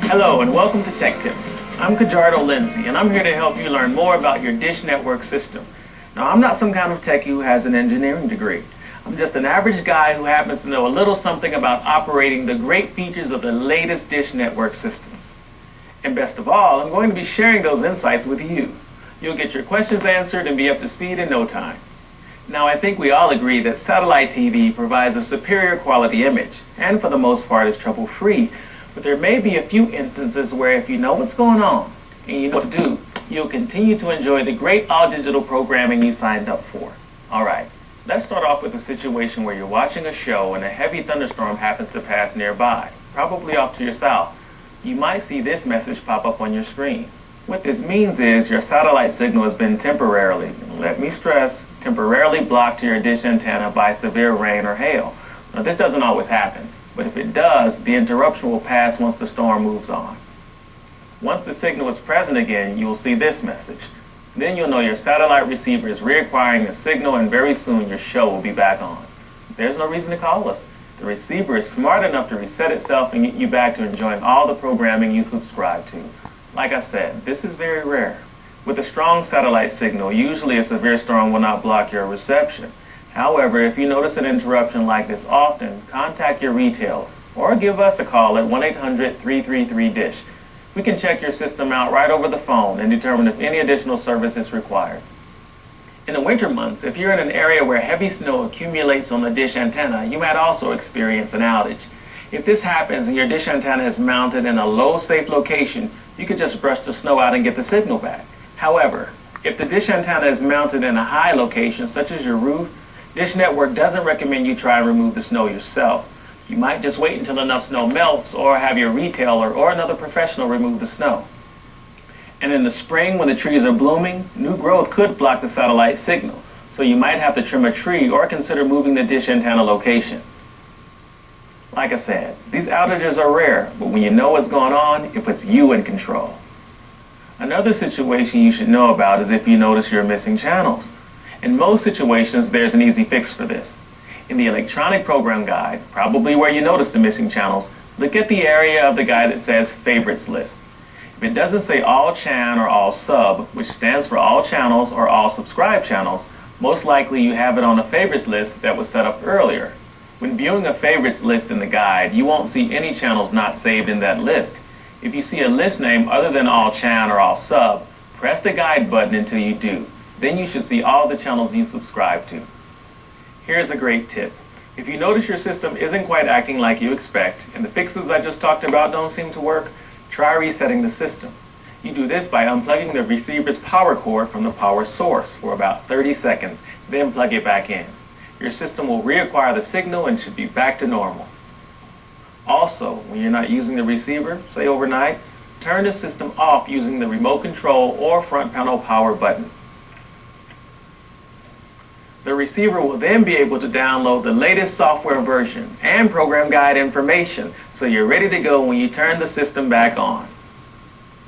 Hello and welcome to Tech Tips. I'm Kajardo Lindsay and I'm here to help you learn more about your dish network system. Now, I'm not some kind of techie who has an engineering degree. I'm just an average guy who happens to know a little something about operating the great features of the latest dish network systems. And best of all, I'm going to be sharing those insights with you. You'll get your questions answered and be up to speed in no time. Now, I think we all agree that satellite TV provides a superior quality image, and for the most part is trouble-free. But there may be a few instances where if you know what's going on and you know what to do, you'll continue to enjoy the great all-digital programming you signed up for. Alright, let's start off with a situation where you're watching a show and a heavy thunderstorm happens to pass nearby, probably off to your south. You might see this message pop up on your screen. What this means is your satellite signal has been temporarily, let me stress, temporarily blocked to your dish antenna by severe rain or hail. Now, this doesn't always happen, but if it does, the interruption will pass once the storm moves on. Once the signal is present again, you will see this message. Then you'll know your satellite receiver is reacquiring the signal, and very soon your show will be back on. There's no reason to call us. The receiver is smart enough to reset itself and get you back to enjoying all the programming you subscribe to. Like I said, this is very rare. With a strong satellite signal, usually a severe storm will not block your reception. However, if you notice an interruption like this often, contact your retailer or give us a call at 1-800-333-DISH. We can check your system out right over the phone and determine if any additional service is required. In the winter months, if you're in an area where heavy snow accumulates on the dish antenna, you might also experience an outage. If this happens and your dish antenna is mounted in a low, safe location, you could just brush the snow out and get the signal back. However, if the dish antenna is mounted in a high location, such as your roof, Dish Network doesn't recommend you try and remove the snow yourself. You might just wait until enough snow melts or have your retailer or another professional remove the snow. And in the spring, when the trees are blooming, new growth could block the satellite signal, so you might have to trim a tree or consider moving the dish antenna location. Like I said, these outages are rare, but when you know what's going on, it puts you in control. Another situation you should know about is if you notice you're missing channels. In most situations, there's an easy fix for this. In the electronic program guide, probably where you notice the missing channels, look at the area of the guide that says Favorites List. If it doesn't say All Chan or All Sub, which stands for all channels or all subscribed channels, most likely you have it on a favorites list that was set up earlier. When viewing a favorites list in the guide, you won't see any channels not saved in that list. If you see a list name other than All Chan or All Sub, press the guide button until you do. Then you should see all the channels you subscribe to. Here's a great tip. If you notice your system isn't quite acting like you expect, and the fixes I just talked about don't seem to work, try resetting the system. You do this by unplugging the receiver's power cord from the power source for about 30 seconds, then plug it back in. Your system will reacquire the signal and should be back to normal. Also, when you're not using the receiver, say overnight, turn the system off using the remote control or front panel power button. The receiver will then be able to download the latest software version and program guide information, so you're ready to go when you turn the system back on.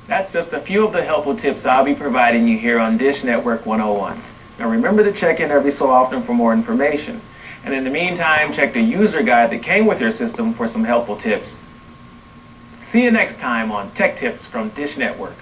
That's just a few of the helpful tips I'll be providing you here on Dish Network 101. Now remember to check in every so often for more information. And in the meantime, check the user guide that came with your system for some helpful tips. See you next time on Tech Tips from Dish Network.